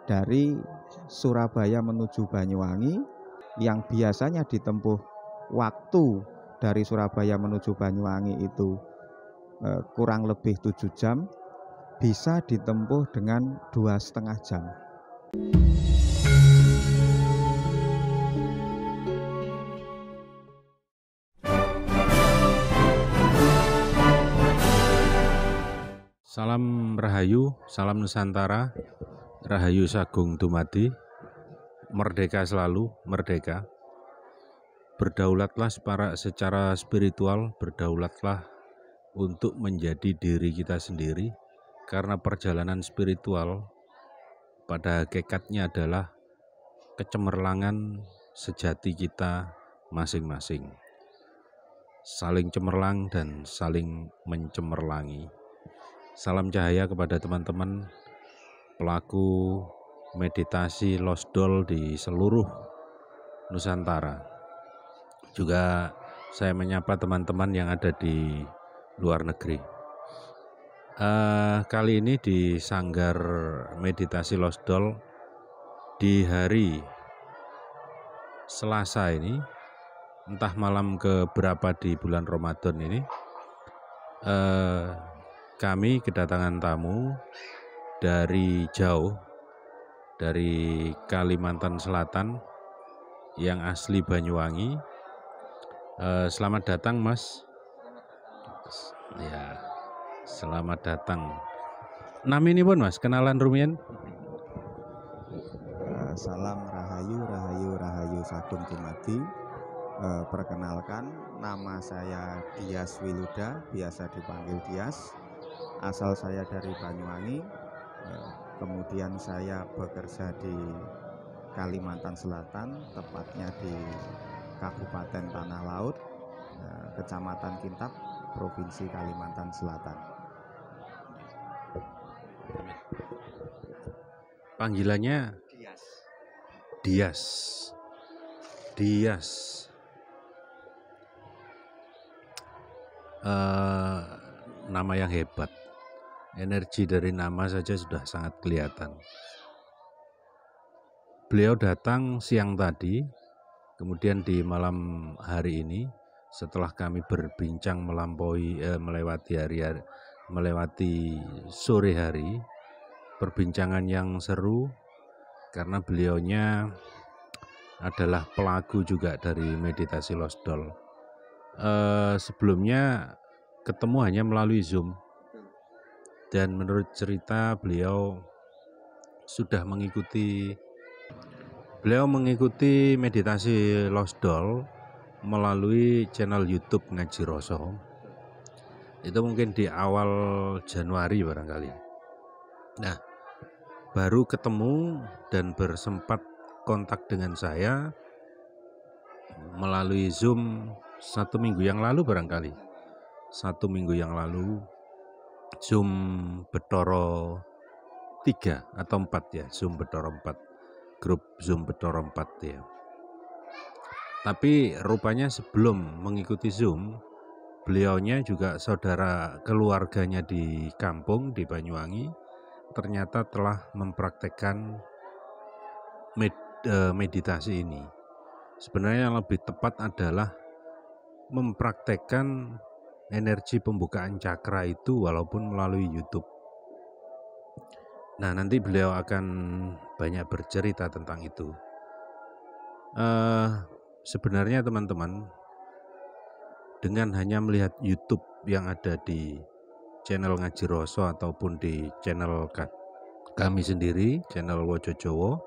dari Surabaya menuju Banyuwangi yang biasanya ditempuh waktu dari Surabaya menuju Banyuwangi itu kurang lebih 7 jam, bisa ditempuh dengan 2,5 jam. Salam Rahayu, salam Nusantara, Rahayu Sagung Dumadi, merdeka selalu, merdeka. Berdaulatlah secara spiritual, berdaulatlah untuk menjadi diri kita sendiri, karena perjalanan spiritual pada hakikatnya adalah kecemerlangan sejati kita masing-masing. Saling cemerlang dan saling mencemerlangi. Salam cahaya kepada teman-teman pelaku meditasi Lost Doll di seluruh Nusantara. Juga saya menyapa teman-teman yang ada di luar negeri. Kali ini di Sanggar Meditasi Lost Doll di hari Selasa ini, entah malam ke berapa di bulan Ramadan ini, kami kedatangan tamu dari jauh, dari Kalimantan Selatan yang asli Banyuwangi. Selamat datang Mas. Ya, selamat datang. Namanya pun Mas, kenalan rumiyin. Salam Rahayu Sagung Dumadi. Perkenalkan, nama saya Dias Wiluda, biasa dipanggil Dias. Asal saya dari Banyuwangi, kemudian saya bekerja di Kalimantan Selatan, tepatnya di Kabupaten Tanah Laut, Kecamatan Kintab, Provinsi Kalimantan Selatan. Panggilannya Dias. Nama yang hebat. Energi dari nama saja sudah sangat kelihatan. Beliau datang siang tadi, kemudian di malam hari ini, setelah kami berbincang melewati sore hari, perbincangan yang seru, karena beliaunya adalah pelaku juga dari meditasi Lost Doll. Sebelumnya ketemu hanya melalui Zoom, dan menurut cerita beliau sudah mengikuti meditasi Lost Doll melalui channel YouTube Ngaji Roso. Itu mungkin di awal Januari barangkali. Nah, baru ketemu dan bersempat kontak dengan saya melalui Zoom 1 minggu yang lalu barangkali. 1 minggu yang lalu, Zoom Betoro 3 atau 4 ya, Zoom Betoro 4, grup Zoom Betoro 4 ya. Tapi rupanya sebelum mengikuti Zoom, beliaunya juga saudara keluarganya di kampung di Banyuwangi ternyata telah mempraktekkan meditasi ini. Sebenarnya yang lebih tepat adalah mempraktekkan energi pembukaan cakra itu walaupun melalui YouTube. Nah, nanti beliau akan banyak bercerita tentang itu. Sebenarnya teman-teman, dengan hanya melihat YouTube yang ada di channel Ngaji Roso ataupun di channel kami sendiri, channel Wojo Jowo,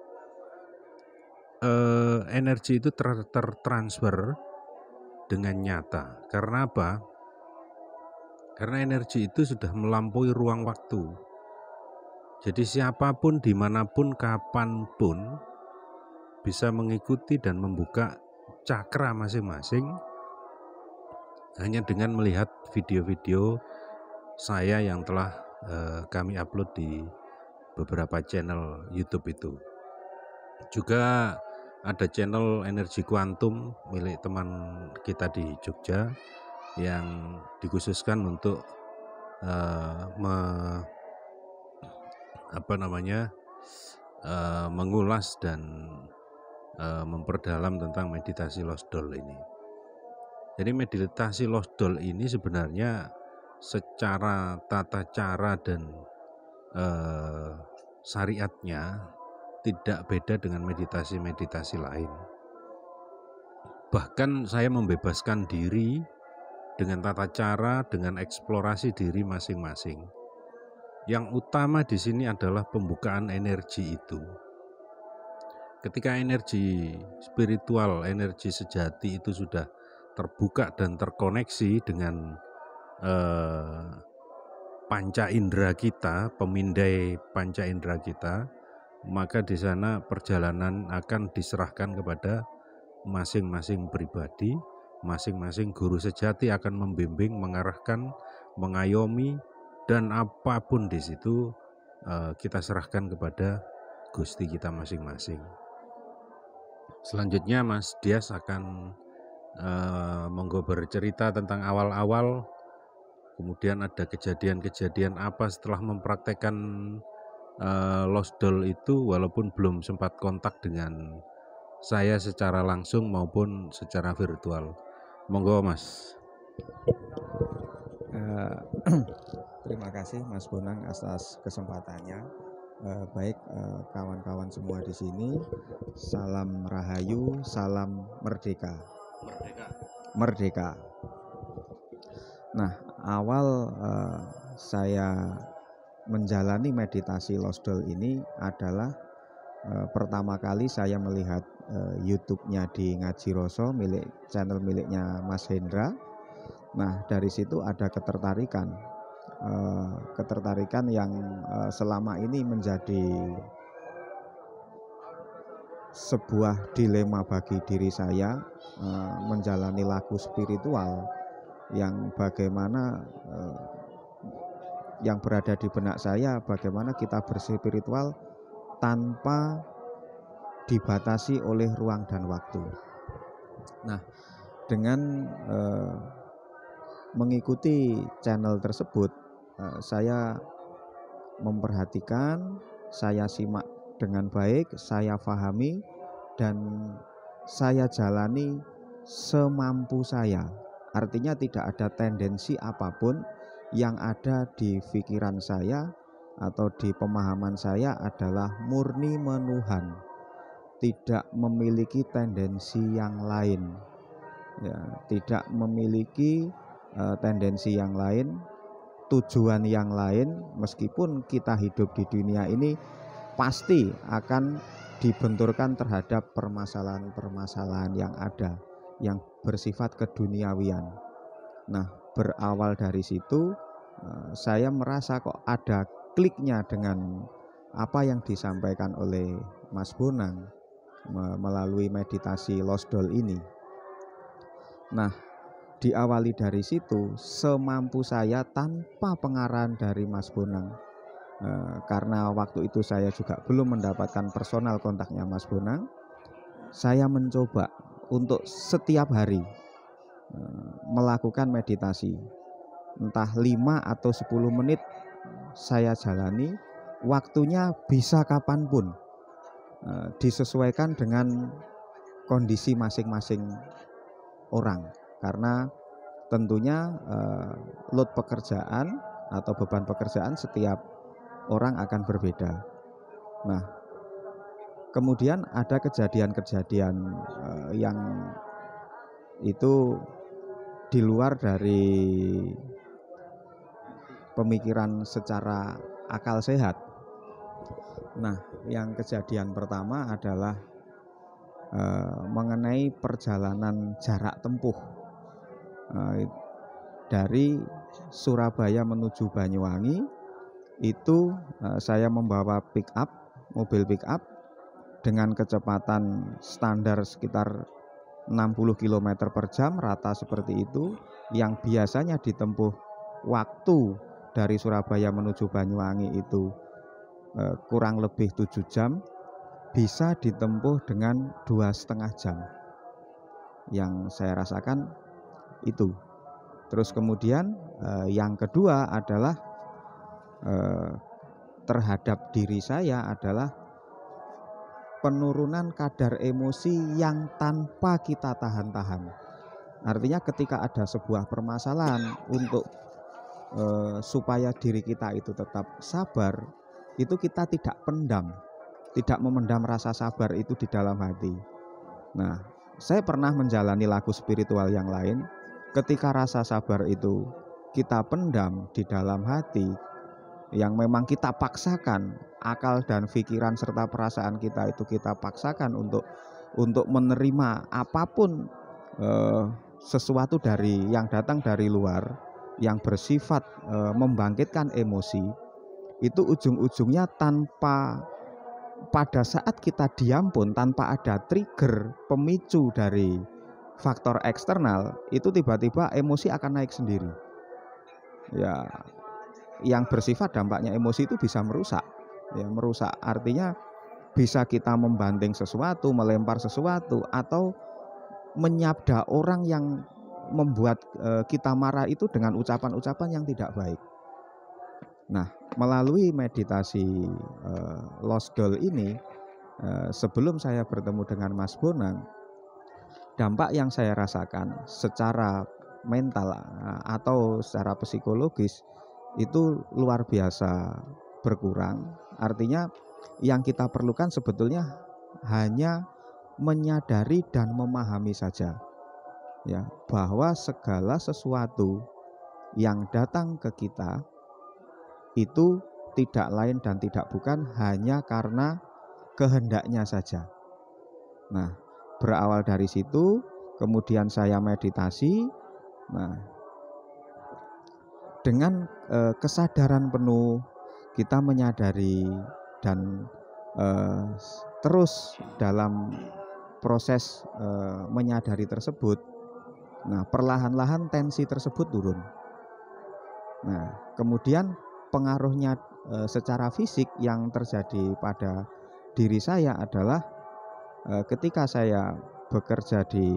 energi itu tertransfer dengan nyata. Karena apa? Karena energi itu sudah melampaui ruang waktu. Jadi siapapun, dimanapun, kapanpun bisa mengikuti dan membuka cakra masing-masing hanya dengan melihat video-video saya yang telah kami upload di beberapa channel YouTube itu. Juga ada channel energi kuantum milik teman kita di Jogja yang dikhususkan untuk mengulas dan memperdalam tentang meditasi losdol ini. Jadi meditasi losdol ini sebenarnya secara tata cara dan syariatnya tidak beda dengan meditasi-meditasi lain. Bahkan saya membebaskan diri dengan tata cara, dengan eksplorasi diri masing-masing. Yang utama di sini adalah pembukaan energi itu. Ketika energi spiritual, energi sejati itu sudah terbuka dan terkoneksi dengan panca indera kita, pemindai panca indera kita, maka di sana perjalanan akan diserahkan kepada masing-masing pribadi, masing-masing guru sejati akan membimbing, mengarahkan, mengayomi, dan apapun di situ kita serahkan kepada Gusti kita masing-masing. Selanjutnya Mas Dias akan monggo bercerita tentang awal-awal, kemudian ada kejadian-kejadian apa setelah mempraktekkan losdol itu, walaupun belum sempat kontak dengan saya secara langsung maupun secara virtual. Monggo Mas. Terima kasih Mas Bonang atas kesempatannya. Baik kawan-kawan semua di sini, salam rahayu, salam merdeka. Merdeka. Nah, awal saya menjalani meditasi losdol ini adalah pertama kali saya melihat YouTube-nya di Ngaji Roso, channel miliknya Mas Hendra. Nah, dari situ ada ketertarikan yang selama ini menjadi sebuah dilema bagi diri saya, menjalani laku spiritual yang bagaimana yang berada di benak saya, bagaimana kita berspiritual tanpa dibatasi oleh ruang dan waktu. Nah, dengan mengikuti channel tersebut, saya memperhatikan, saya simak dengan baik, saya pahami, dan saya jalani semampu saya. Artinya tidak ada tendensi apapun yang ada di pikiran saya atau di pemahaman saya adalah murni menuhan, tidak memiliki tendensi yang lain, ya, tidak memiliki tendensi yang lain, tujuan yang lain. Meskipun kita hidup di dunia ini pasti akan dibenturkan terhadap permasalahan-permasalahan yang ada yang bersifat keduniawian. Nah, berawal dari situ saya merasa kok ada kliknya dengan apa yang disampaikan oleh Mas Bonang melalui meditasi losdol ini. Nah, diawali dari situ semampu saya tanpa pengarahan dari Mas Bonang, karena waktu itu saya juga belum mendapatkan personal kontaknya Mas Bonang. Saya mencoba untuk setiap hari melakukan meditasi, entah 5 atau 10 menit saya jalani, waktunya bisa kapanpun, disesuaikan dengan kondisi masing-masing orang, karena tentunya load pekerjaan atau beban pekerjaan setiap orang akan berbeda. Nah, kemudian ada kejadian-kejadian yang itu di luar dari pemikiran secara akal sehat. Nah, yang kejadian pertama adalah mengenai perjalanan jarak tempuh dari Surabaya menuju Banyuwangi. Itu saya membawa mobil pick up dengan kecepatan standar sekitar 60 km per jam, rata seperti itu, yang biasanya ditempuh waktu dari Surabaya menuju Banyuwangi itu kurang lebih 7 jam, bisa ditempuh dengan 2,5 jam. Yang saya rasakan itu. Terus kemudian yang kedua adalah terhadap diri saya adalah penurunan kadar emosi yang tanpa kita tahan-tahan. Artinya ketika ada sebuah permasalahan untuk supaya diri kita itu tetap sabar, itu kita tidak pendam, tidak memendam rasa sabar itu di dalam hati. Nah, saya pernah menjalani laku spiritual yang lain. Ketika rasa sabar itu kita pendam di dalam hati, yang memang kita paksakan, akal dan pikiran serta perasaan kita itu kita paksakan untuk menerima apapun sesuatu dari yang datang dari luar yang bersifat membangkitkan emosi, itu ujung-ujungnya pada saat kita diam pun tanpa ada trigger pemicu dari faktor eksternal, itu tiba-tiba emosi akan naik sendiri. Ya, yang bersifat dampaknya emosi itu bisa merusak. Ya, merusak artinya bisa kita membanting sesuatu, melempar sesuatu, atau menyabda orang yang membuat kita marah itu dengan ucapan-ucapan yang tidak baik. Nah, melalui meditasi Lost Girl ini, sebelum saya bertemu dengan Mas Bonang, dampak yang saya rasakan secara mental atau secara psikologis itu luar biasa berkurang. Artinya yang kita perlukan sebetulnya hanya menyadari dan memahami saja, ya, bahwa segala sesuatu yang datang ke kita itu tidak lain dan tidak bukan hanya karena kehendaknya saja. Nah, berawal dari situ, kemudian saya meditasi. Nah, dengan kesadaran penuh kita menyadari dan terus dalam proses menyadari tersebut, nah perlahan-lahan tensi tersebut turun. Nah, kemudian pengaruhnya secara fisik yang terjadi pada diri saya adalah ketika saya bekerja di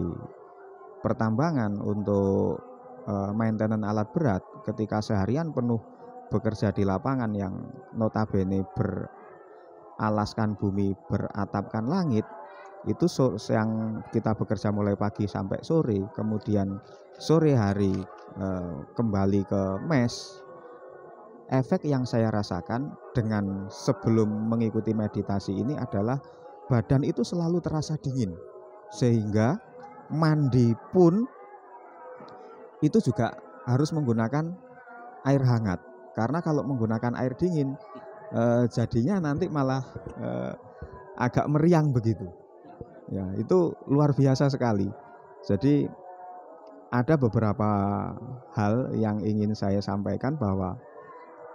pertambangan untuk maintenance alat berat, ketika seharian penuh bekerja di lapangan yang notabene beralaskan bumi, beratapkan langit, itu yang kita bekerja mulai pagi sampai sore, kemudian sore hari kembali ke mes. Efek yang saya rasakan dengan sebelum mengikuti meditasi ini adalah badan itu selalu terasa dingin, sehingga mandi pun itu juga harus menggunakan air hangat, karena kalau menggunakan air dingin jadinya nanti malah agak meriang begitu. Ya, itu luar biasa sekali. Jadi ada beberapa hal yang ingin saya sampaikan, bahwa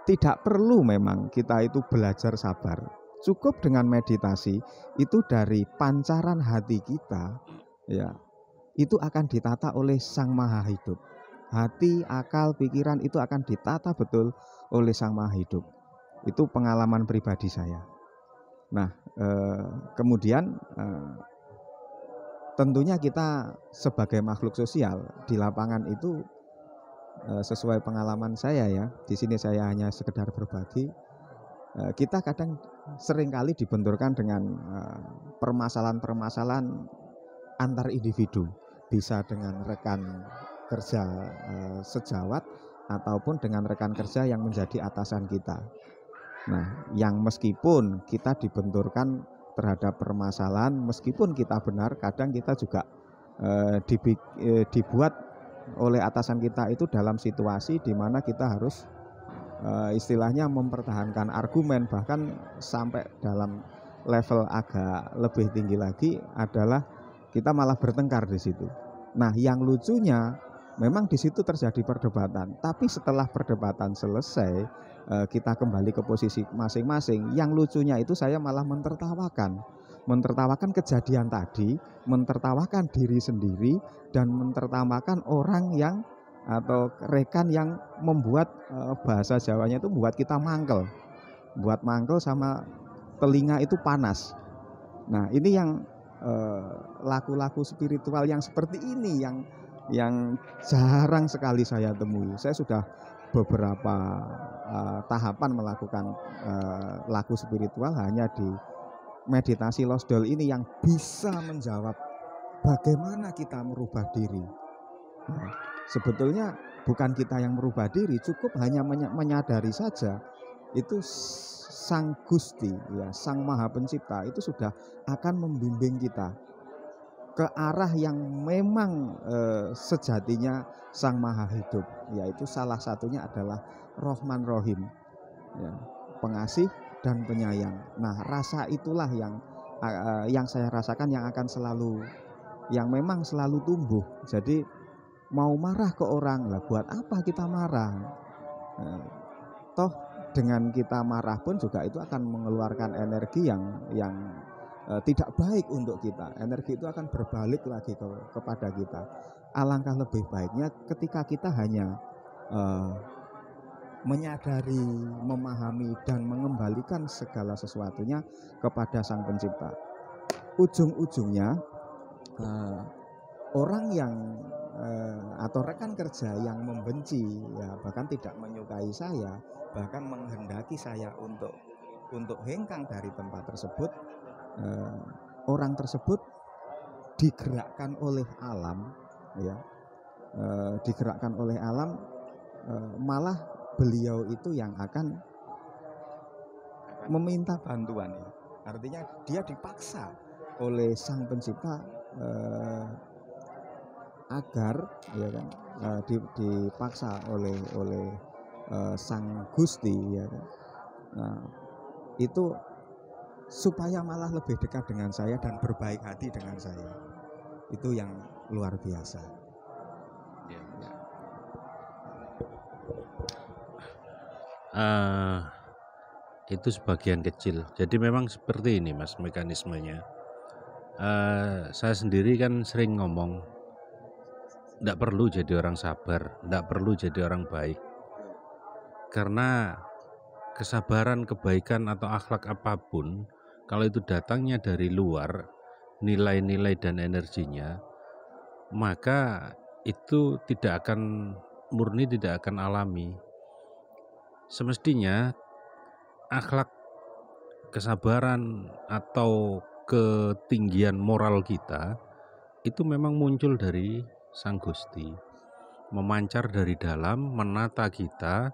tidak perlu memang kita itu belajar sabar. Cukup dengan meditasi itu dari pancaran hati kita, ya, itu akan ditata oleh Sang Maha Hidup. Hati, akal, pikiran itu akan ditata betul oleh Sang Maha Hidup. Itu pengalaman pribadi saya. Nah, kemudian tentunya kita sebagai makhluk sosial di lapangan itu, sesuai pengalaman saya ya, di sini saya hanya sekedar berbagi, kita kadang seringkali dibenturkan dengan permasalahan-permasalahan antar individu, bisa dengan rekan kerja sejawat ataupun dengan rekan kerja yang menjadi atasan kita. Nah, yang meskipun kita dibenturkan terhadap permasalahan, meskipun kita benar, kadang kita juga dibuat oleh atasan kita itu dalam situasi di mana kita harus istilahnya mempertahankan argumen, bahkan sampai dalam level agak lebih tinggi lagi adalah kita malah bertengkar di situ. Nah, yang lucunya memang di situ terjadi perdebatan, tapi setelah perdebatan selesai, kita kembali ke posisi masing-masing. Yang lucunya itu saya malah mentertawakan kejadian tadi, mentertawakan diri sendiri, dan mentertawakan orang yang atau rekan yang membuat bahasa Jawanya itu membuat kita mangkel, buat mangkel sama telinga itu panas. Nah, ini yang laku-laku spiritual yang seperti ini yang jarang sekali saya temui. Saya sudah beberapa tahapan melakukan laku spiritual hanya di meditasi losdol ini yang bisa menjawab bagaimana kita merubah diri. Nah, sebetulnya bukan kita yang merubah diri, cukup hanya menyadari saja itu Sang Gusti, ya, Sang Maha Pencipta itu sudah akan membimbing kita ke arah yang memang sejatinya Sang Maha Hidup, yaitu salah satunya adalah Rohman Rohim, ya, pengasih dan penyayang. Nah, rasa itulah yang saya rasakan yang akan selalu, yang memang selalu tumbuh. Jadi mau marah ke orang lah, buat apa kita marah? Toh dengan kita marah pun juga itu akan mengeluarkan energi yang tidak baik untuk kita. Energi itu akan berbalik lagi kepada kita. Alangkah lebih baiknya ketika kita hanya menyadari, memahami dan mengembalikan segala sesuatunya kepada Sang Pencipta. Ujung-ujungnya orang yang atau rekan kerja yang membenci, ya, bahkan tidak menyukai saya, bahkan menghendaki saya untuk hengkang dari tempat tersebut, orang tersebut digerakkan oleh alam, ya, digerakkan oleh alam, malah beliau itu yang akan meminta bantuan, ya. Artinya dia dipaksa oleh Sang Pencipta agar, ya kan, dipaksa oleh Sang Gusti, ya kan. Nah, itu supaya malah lebih dekat dengan saya dan berbaik hati dengan saya. Itu yang luar biasa. Ya. Itu sebagian kecil. Jadi memang seperti ini, Mas, mekanismenya. Saya sendiri kan sering ngomong, tidak perlu jadi orang sabar, tidak perlu jadi orang baik. Karena kesabaran, kebaikan atau akhlak apapun, kalau itu datangnya dari luar, nilai-nilai dan energinya, maka itu tidak akan murni, tidak akan alami. Semestinya akhlak, kesabaran atau ketinggian moral kita itu memang muncul dari Sang Gusti, memancar dari dalam, menata kita,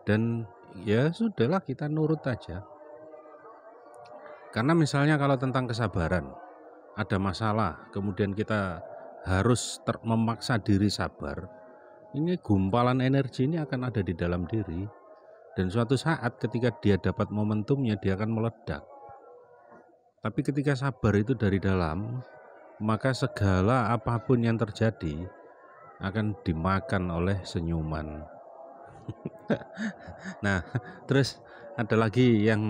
dan ya sudahlah, kita nurut aja. Karena misalnya kalau tentang kesabaran, ada masalah, kemudian kita harus memaksa diri sabar, ini gumpalan energi ini akan ada di dalam diri, dan suatu saat ketika dia dapat momentumnya, dia akan meledak. Tapi ketika sabar itu dari dalam, maka segala apapun yang terjadi akan dimakan oleh senyuman. Nah, terus ada lagi yang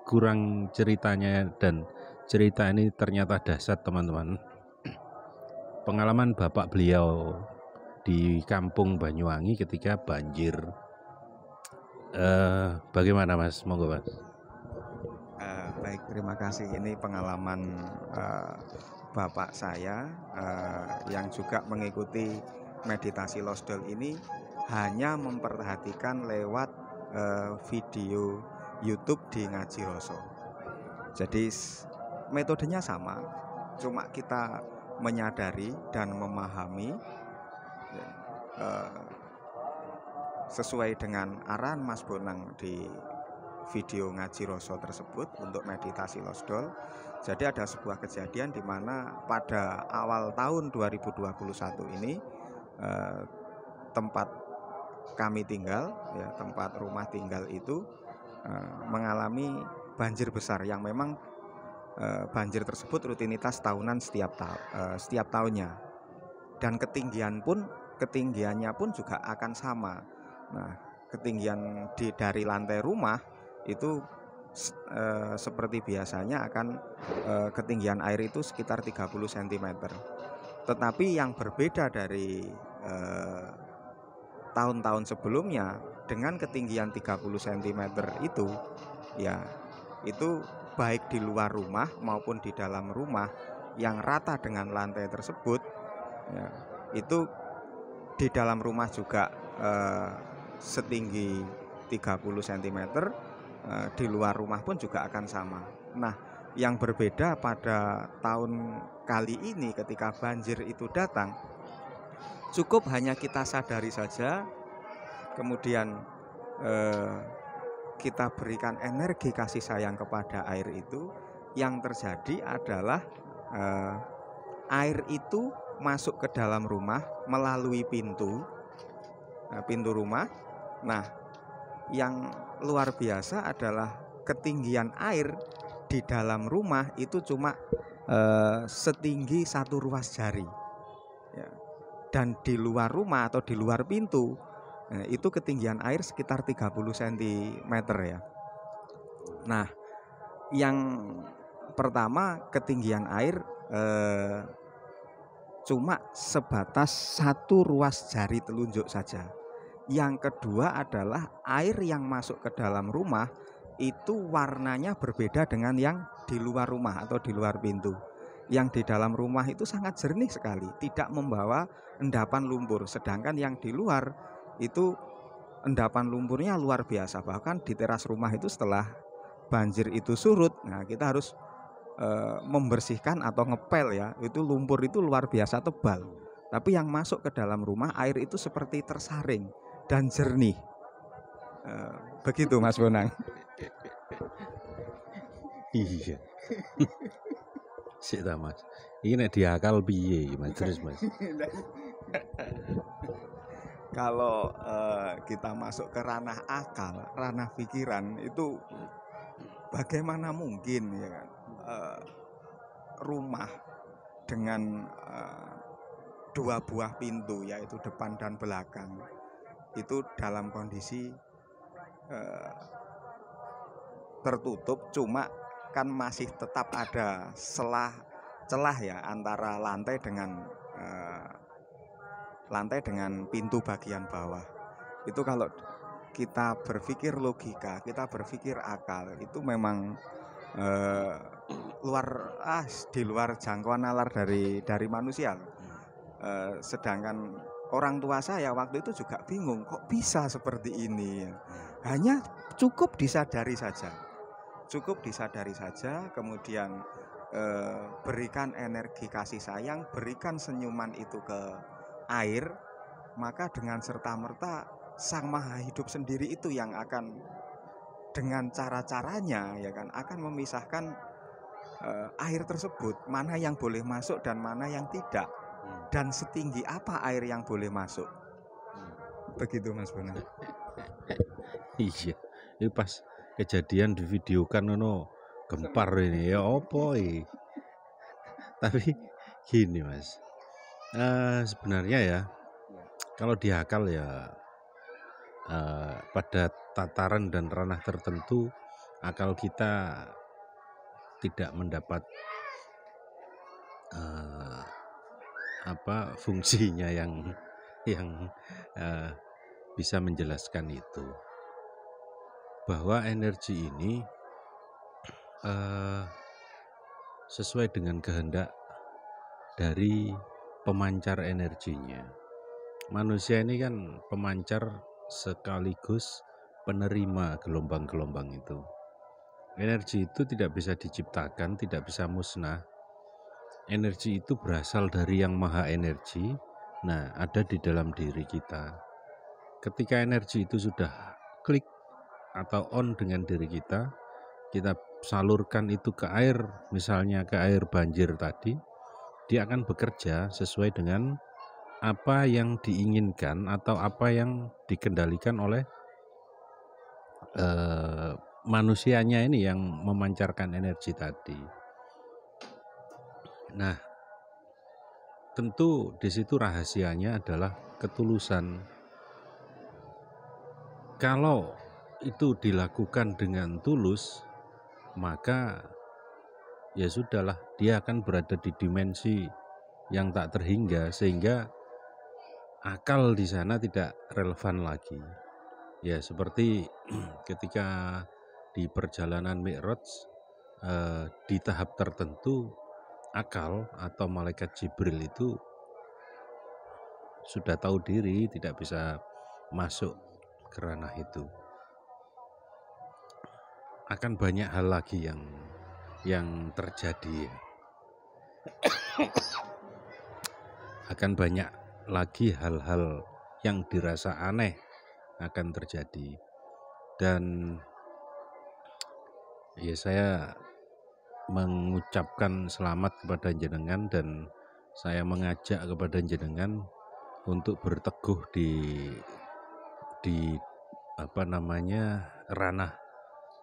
kurang ceritanya, dan cerita ini ternyata dahsyat, teman-teman. Pengalaman bapak beliau di kampung Banyuwangi ketika banjir. Bagaimana, Mas? Monggo, Mas. Baik, terima kasih. Ini pengalaman bapak saya yang juga mengikuti meditasi losdol ini, hanya memperhatikan lewat video YouTube di Ngaji Roso. Jadi metodenya sama, cuma kita menyadari dan memahami, ya, sesuai dengan arahan Mas Bonang di video Ngaji Roso tersebut untuk meditasi losdol. Jadi ada sebuah kejadian di mana pada awal tahun 2021 ini tempat kami tinggal, ya, tempat rumah tinggal itu mengalami banjir besar yang memang banjir tersebut rutinitas tahunan setiap tahunnya, dan ketinggiannya pun juga akan sama. Nah, ketinggian dari lantai rumah itu seperti biasanya akan ketinggian air itu sekitar 30 cm. Tetapi yang berbeda dari tahun-tahun sebelumnya, dengan ketinggian 30 cm itu, ya, itu baik di luar rumah maupun di dalam rumah yang rata dengan lantai tersebut, ya, itu di dalam rumah juga setinggi 30 cm, di luar rumah pun juga akan sama. Nah, Yang berbeda pada tahun kali ini ketika banjir itu datang, cukup hanya kita sadari saja, kemudian kita berikan energi kasih sayang kepada air itu. Yang terjadi adalah air itu masuk ke dalam rumah melalui pintu rumah. Nah, yang luar biasa adalah ketinggian air di dalam rumah itu cuma setinggi 1 ruas jari ya. Dan di luar rumah atau di luar pintu itu ketinggian air sekitar 30 cm ya. Nah, yang pertama ketinggian air cuma sebatas 1 ruas jari telunjuk saja. Yang kedua adalah air yang masuk ke dalam rumah itu warnanya berbeda dengan yang di luar rumah atau di luar pintu. Yang di dalam rumah itu sangat jernih sekali, tidak membawa endapan lumpur. Sedangkan yang di luar itu endapan lumpurnya luar biasa. Bahkan di teras rumah itu setelah banjir itu surut, nah kita harus membersihkan atau ngepel ya. Itu lumpur itu luar biasa tebal. Tapi yang masuk ke dalam rumah air itu seperti tersaring dan jernih. Begitu Mas Bonang. Iya. Sik ta Mas. Iki nek diakal piye Mas terus Mas? Kalau kita masuk ke ranah akal, ranah pikiran itu bagaimana mungkin ya kan? Rumah dengan 2 buah pintu yaitu depan dan belakang itu dalam kondisi tertutup, cuma kan masih tetap ada celah ya antara lantai dengan pintu bagian bawah. Itu kalau kita berpikir logika, kita berpikir akal, itu memang di luar jangkauan nalar dari manusia. Sedangkan orang tua saya waktu itu juga bingung, kok bisa seperti ini. Hanya cukup disadari saja, kemudian berikan energi kasih sayang, berikan senyuman itu ke air, maka dengan serta-merta Sang Maha Hidup sendiri itu yang akan dengan cara-caranya ya kan akan memisahkan air tersebut, mana yang boleh masuk dan mana yang tidak, dan setinggi apa air yang boleh masuk. Begitu Mas Bonang. Iya, ini pas kejadian divideokan gempar ini ya opo ini. Tapi gini Mas, sebenarnya ya kalau diakal ya pada tataran dan ranah tertentu akal kita tidak mendapat fungsinya yang bisa menjelaskan itu, bahwa energi ini sesuai dengan kehendak dari pemancar energinya. Manusia ini kan pemancar sekaligus penerima gelombang-gelombang itu. Energi itu tidak bisa diciptakan, tidak bisa musnah. Energi itu berasal dari yang maha energi, nah ada di dalam diri kita. Ketika energi itu sudah klik atau on dengan diri kita salurkan itu ke air, misalnya ke air banjir tadi, dia akan bekerja sesuai dengan apa yang diinginkan atau apa yang dikendalikan oleh manusianya ini yang memancarkan energi tadi. Nah, tentu di situ rahasianya adalah ketulusan. Kalau itu dilakukan dengan tulus, maka ya sudahlah, dia akan berada di dimensi yang tak terhingga, sehingga akal di sana tidak relevan lagi. Ya seperti ketika di perjalanan Mi'raj, di tahap tertentu akal atau malaikat Jibril itu sudah tahu diri, tidak bisa masuk ke ranah itu. Akan banyak hal lagi yang yang terjadi. Akan banyak lagi hal-hal yang dirasa aneh akan terjadi. Dan ya saya mengucapkan selamat kepada jenengan, dan saya mengajak kepada jenengan untuk berteguh di ranah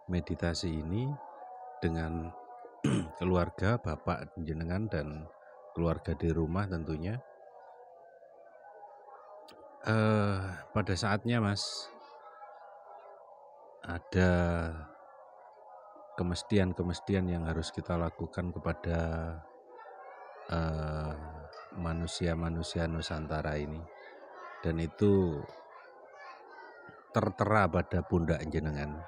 meditasi ini dengan keluarga, bapak jenengan dan keluarga di rumah tentunya. Pada saatnya Mas, ada kemestian yang harus kita lakukan kepada manusia-manusia Nusantara ini, dan itu tertera pada pundak jenengan.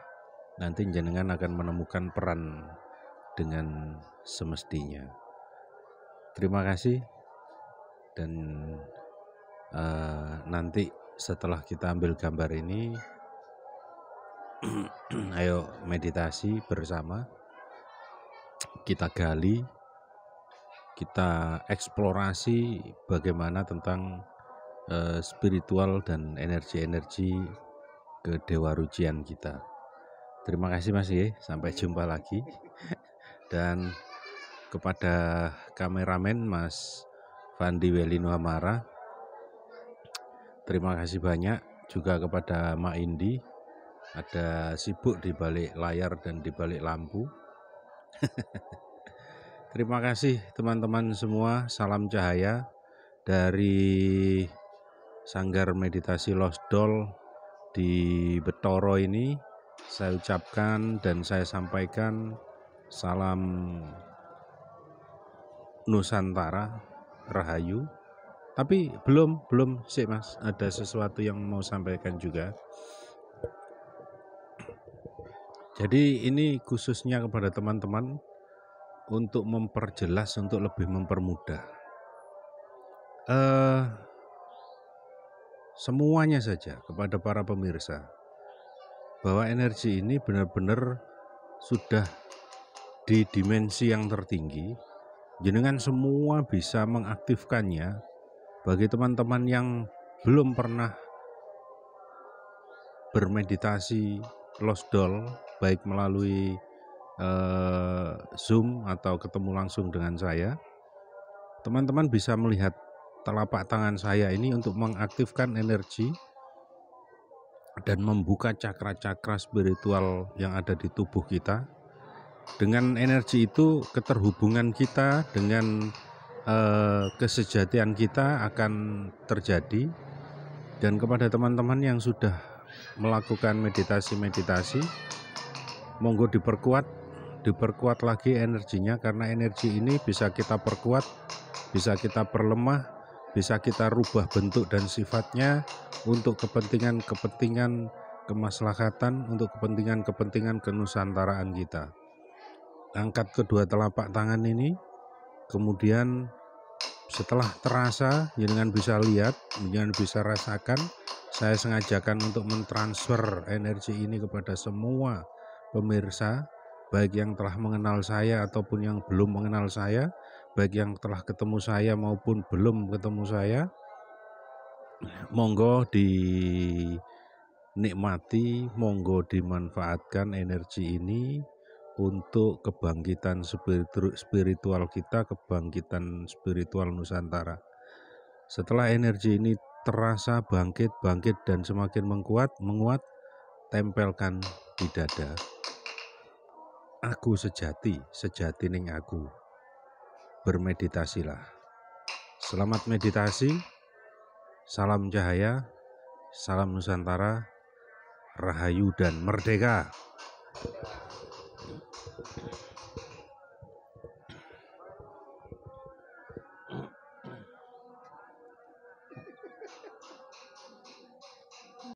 Nanti jenengan akan menemukan peran dengan semestinya. Terima kasih, dan nanti setelah kita ambil gambar ini, ayo meditasi bersama, kita gali, kita eksplorasi bagaimana tentang spiritual dan energi-energi kedewarujian kita. Terima kasih Mas ya, sampai jumpa lagi. Dan kepada kameramen Mas Fandi Welino Amara, terima kasih banyak. Juga kepada Mak Indi, ada sibuk di balik layar dan di balik lampu. Terima kasih teman-teman semua, salam cahaya dari Sanggar Meditasi Lost Doll di Betoro ini. Saya ucapkan dan saya sampaikan salam Nusantara, Rahayu. Tapi belum sih Mas, ada sesuatu yang mau sampaikan juga. Jadi ini khususnya kepada teman-teman untuk memperjelas, untuk lebih mempermudah. Semuanya saja kepada para pemirsa, bahwa energi ini benar-benar sudah di dimensi yang tertinggi. Jenengan semua bisa mengaktifkannya. Bagi teman-teman yang belum pernah bermeditasi Lost Doll, baik melalui Zoom atau ketemu langsung dengan saya, teman-teman bisa melihat telapak tangan saya ini untuk mengaktifkan energi dan membuka cakra-cakra spiritual yang ada di tubuh kita. Dengan energi itu, keterhubungan kita dengan kesejatian kita akan terjadi. Dan kepada teman-teman yang sudah melakukan meditasi, monggo diperkuat lagi energinya, karena energi ini bisa kita perkuat, bisa kita perlemah, bisa kita rubah bentuk dan sifatnya untuk kepentingan kemaslahatan, untuk kepentingan kenusantaraan kita. Angkat kedua telapak tangan ini, kemudian setelah terasa, jenengan bisa lihat, jenengan bisa rasakan. Saya sengajakan untuk mentransfer energi ini kepada semua pemirsa, baik yang telah mengenal saya ataupun yang belum mengenal saya, baik yang telah ketemu saya maupun belum ketemu saya. Monggo dinikmati, monggo dimanfaatkan energi ini untuk kebangkitan spiritual kita, kebangkitan spiritual Nusantara. Setelah energi ini terasa bangkit dan semakin menguat, tempelkan di dada. Aku sejati ning aku. Bermeditasilah. Selamat meditasi. Salam cahaya, salam Nusantara, Rahayu dan Merdeka.